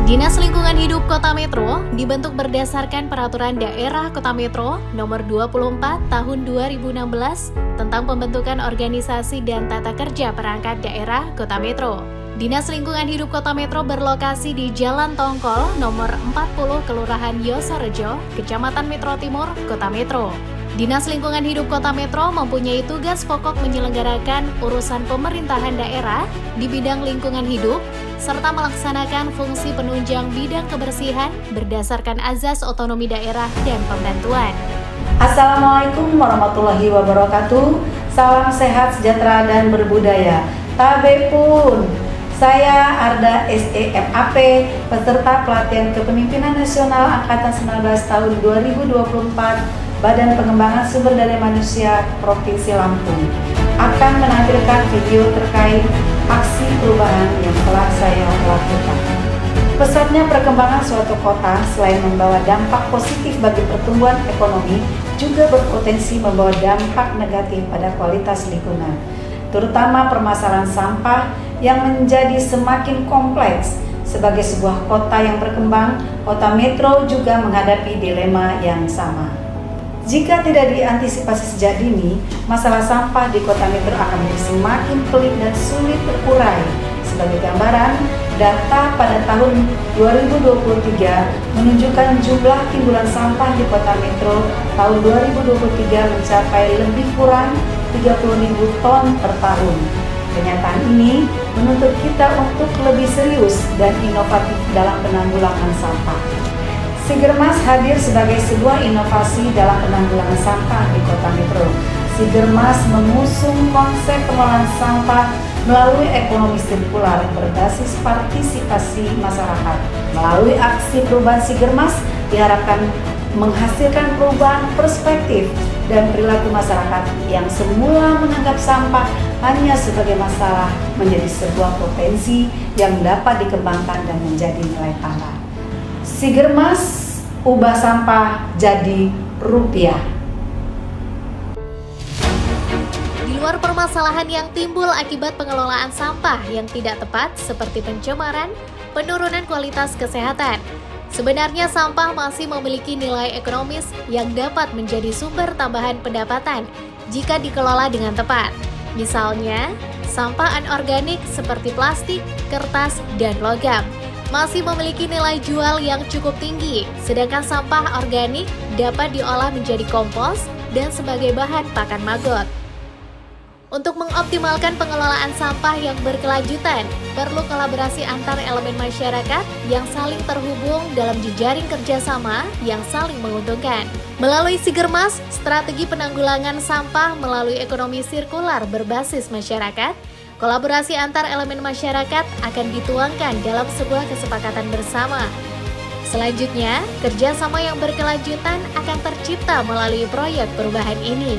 Dinas Lingkungan Hidup Kota Metro dibentuk berdasarkan Peraturan Daerah Kota Metro Nomor 24 Tahun 2016 tentang pembentukan organisasi dan tata kerja perangkat daerah Kota Metro. Dinas Lingkungan Hidup Kota Metro berlokasi di Jalan Tongkol Nomor 40 Kelurahan Yosorejo, Kecamatan Metro Timur, Kota Metro. Dinas Lingkungan Hidup Kota Metro mempunyai tugas pokok menyelenggarakan urusan pemerintahan daerah di bidang lingkungan hidup, serta melaksanakan fungsi penunjang bidang kebersihan berdasarkan azas otonomi daerah dan pembantuan. Assalamualaikum warahmatullahi wabarakatuh. Salam sehat, sejahtera, dan berbudaya. Tabe pun. Saya Arda SEMAP, peserta pelatihan kepemimpinan nasional Angkatan 19 tahun 2024 Badan Pengembangan Sumber Daya Manusia Provinsi Lampung, akan menampilkan video terkait aksi perubahan yang telah saya lakukan. Pesatnya perkembangan suatu kota selain membawa dampak positif bagi pertumbuhan ekonomi, juga berpotensi membawa dampak negatif pada kualitas lingkungan, terutama permasalahan sampah yang menjadi semakin kompleks. Sebagai sebuah kota yang berkembang, Kota Metro juga menghadapi dilema yang sama. Jika tidak diantisipasi sejak dini, masalah sampah di Kota Metro akan menjadi semakin pelik dan sulit terurai. Sebagai gambaran, data pada tahun 2023 menunjukkan jumlah timbulan sampah di Kota Metro tahun 2023 mencapai lebih kurang 30.000 ton per tahun. Kenyataan ini menuntut kita untuk lebih serius dan inovatif dalam penanggulangan sampah. Sigermas hadir sebagai sebuah inovasi dalam penanggulangan sampah di Kota Metro. Sigermas mengusung konsep pengelolaan sampah melalui ekonomi sirkular berbasis partisipasi masyarakat. Melalui aksi perubahan Sigermas diharapkan menghasilkan perubahan perspektif dan perilaku masyarakat yang semula menganggap sampah hanya sebagai masalah menjadi sebuah potensi yang dapat dikembangkan dan menjadi nilai tambah. Sigermas ubah sampah jadi rupiah. Di luar permasalahan yang timbul akibat pengelolaan sampah yang tidak tepat seperti pencemaran, penurunan kualitas kesehatan, sebenarnya sampah masih memiliki nilai ekonomis yang dapat menjadi sumber tambahan pendapatan jika dikelola dengan tepat. Misalnya, sampah anorganik seperti plastik, kertas, dan logam masih memiliki nilai jual yang cukup tinggi, sedangkan sampah organik dapat diolah menjadi kompos dan sebagai bahan pakan maggot. Untuk mengoptimalkan pengelolaan sampah yang berkelanjutan, perlu kolaborasi antar elemen masyarakat yang saling terhubung dalam jejaring kerjasama yang saling menguntungkan. Melalui Sigermas, strategi penanggulangan sampah melalui ekonomi sirkular berbasis masyarakat, kolaborasi antar elemen masyarakat akan dituangkan dalam sebuah kesepakatan bersama. Selanjutnya, kerjasama yang berkelanjutan akan tercipta melalui proyek perubahan ini.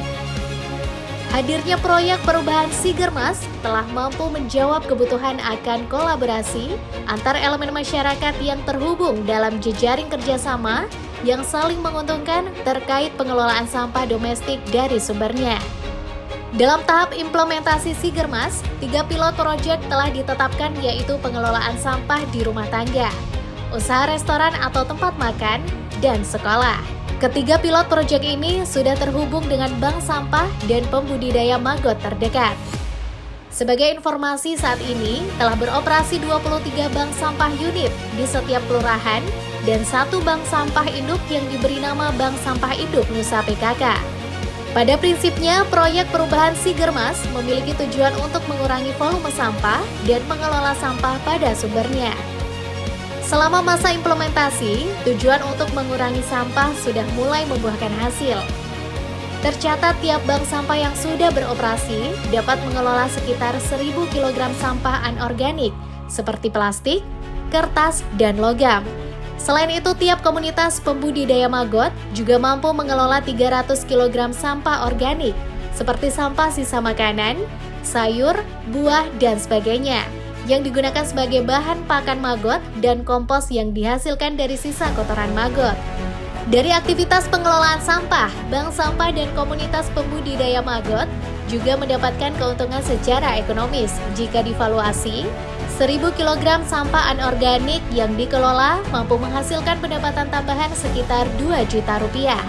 Hadirnya proyek perubahan Sigermas telah mampu menjawab kebutuhan akan kolaborasi antar elemen masyarakat yang terhubung dalam jejaring kerjasama yang saling menguntungkan terkait pengelolaan sampah domestik dari sumbernya. Dalam tahap implementasi Sigermas, 3 pilot proyek telah ditetapkan, yaitu pengelolaan sampah di rumah tangga, usaha restoran atau tempat makan, dan sekolah. Ketiga pilot proyek ini sudah terhubung dengan bank sampah dan pembudidaya maggot terdekat. Sebagai informasi, saat ini telah beroperasi 23 bank sampah unit di setiap kelurahan dan 1 bank sampah induk yang diberi nama Bank Sampah Induk Nusa PKK. Pada prinsipnya, proyek perubahan Sigermas memiliki tujuan untuk mengurangi volume sampah dan mengelola sampah pada sumbernya. Selama masa implementasi, tujuan untuk mengurangi sampah sudah mulai membuahkan hasil. Tercatat tiap bank sampah yang sudah beroperasi dapat mengelola sekitar 1.000 kg sampah anorganik seperti plastik, kertas, dan logam. Selain itu, tiap komunitas pembudidaya maggot juga mampu mengelola 300 kg sampah organik, seperti sampah sisa makanan, sayur, buah, dan sebagainya, yang digunakan sebagai bahan pakan maggot dan kompos yang dihasilkan dari sisa kotoran maggot. Dari aktivitas pengelolaan sampah, bank sampah dan komunitas pembudidaya maggot juga mendapatkan keuntungan secara ekonomis jika divaluasi 1000 kg sampah anorganik yang dikelola mampu menghasilkan pendapatan tambahan sekitar 2 juta rupiah.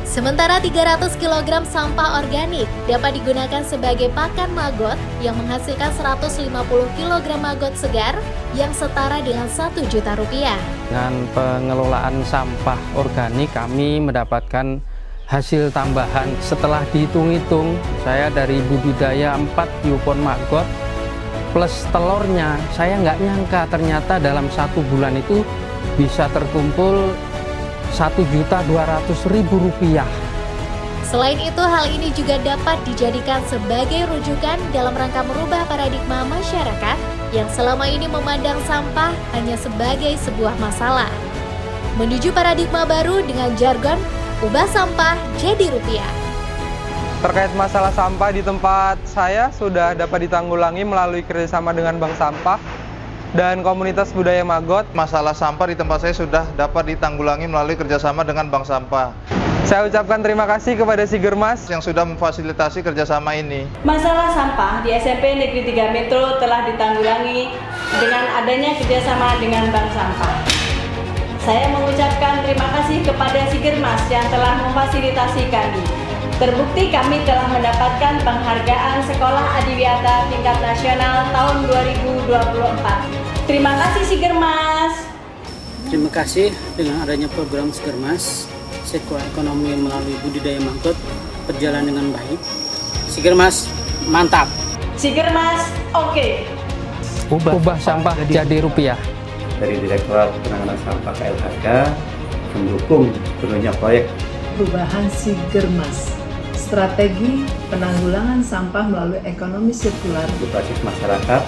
Sementara 300 kg sampah organik dapat digunakan sebagai pakan maggot yang menghasilkan 150 kg maggot segar yang setara dengan 1 juta rupiah. Dengan pengelolaan sampah organik kami mendapatkan hasil tambahan. Setelah dihitung-hitung, saya dari budidaya 4 biopon maggot plus telurnya, saya nggak nyangka ternyata dalam 1 bulan itu bisa terkumpul Rp1.200.000. Selain itu, hal ini juga dapat dijadikan sebagai rujukan dalam rangka merubah paradigma masyarakat yang selama ini memandang sampah hanya sebagai sebuah masalah. Menuju paradigma baru dengan jargon, ubah sampah jadi rupiah. Terkait masalah sampah di tempat saya sudah dapat ditanggulangi melalui kerjasama dengan Bank Sampah dan komunitas budaya maggot. Masalah sampah di tempat saya sudah dapat ditanggulangi melalui kerjasama dengan Bank Sampah. Saya ucapkan terima kasih kepada Sigermas yang sudah memfasilitasi kerjasama ini. Masalah sampah di SMP Negeri 3 Metro telah ditanggulangi dengan adanya kerjasama dengan Bank Sampah. Saya mengucapkan terima kasih kepada Sigermas yang telah memfasilitasi kami. Terbukti kami telah mendapatkan penghargaan Sekolah Adiwiyata tingkat nasional tahun 2024. Terima kasih Sigermas. Terima kasih dengan adanya program Sigermas, Sekolah Ekonomi melalui budidaya maggot berjalan dengan baik. Sigermas mantap. Sigermas oke. Ubah sampah jadi rupiah. Dari Direktorat Penanganan Sampah KLHK mendukung sepenuhnya proyek Perubahan Sigermas, strategi penanggulangan sampah melalui ekonomi sirkular, berbasis masyarakat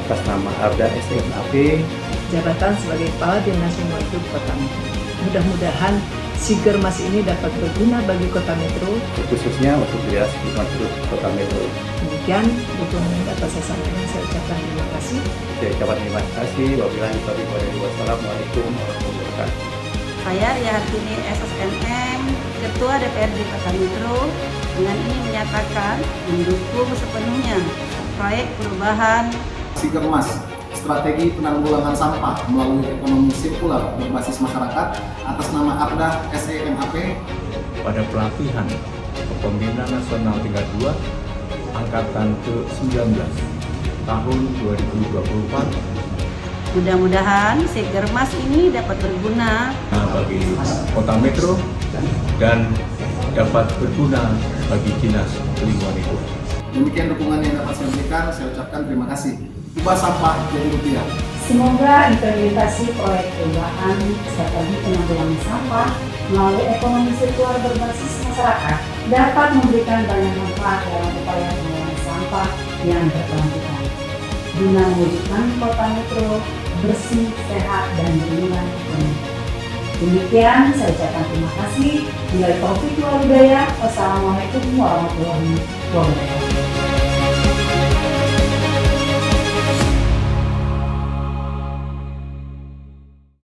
atas nama Arda SMAP, jabatan sebagai Kepala Dinas Lingkungan Hidup Kota Metro. Mudah-mudahan Sigermas ini dapat berguna bagi Kota Metro, khususnya untuk wilayah lingkungan hidup Kota Metro. Demikian dukungan yang dapat saya sampaikan. Saya ucapkan terima kasih. Saya ucapkan terima kasih. Wabillahi taufiq wal hidayah. Wassalamualaikum warahmatullahi wabarakatuh. Saya Ria Hartini SSNM, Ketua DPRD Kota Metro, dengan ini menyatakan mendukung sepenuhnya proyek perubahan Sigermas, strategi penanggulangan sampah melalui ekonomi sirkular berbasis masyarakat atas nama Arda SEMAP pada pelatihan Kepemimpinan Nasional 32 Angkatan ke-19 tahun 2024. Mudah-mudahan Sigermas ini dapat berguna Bagi Kota Metro dan dapat berguna bagi Dinas Lingkungan Hidup. Demikian dukungan yang dapat saya berikan, saya ucapkan terima kasih. Ubah sampah jadi rupiah. Semoga implementasi proyek perubahan strategi penanggulangan sampah melalui ekonomi sirkular berbasis masyarakat dapat memberikan banyak manfaat dalam upaya pengelolaan sampah yang berkelanjutan guna mewujudkan Kota Metro bersih, sehat, dan berlindung ekonomi. Demikian saya ucapkan terima kasih. Wabillahi taufiq wal hidayah. Wassalamualaikum warahmatullahi wabarakatuh.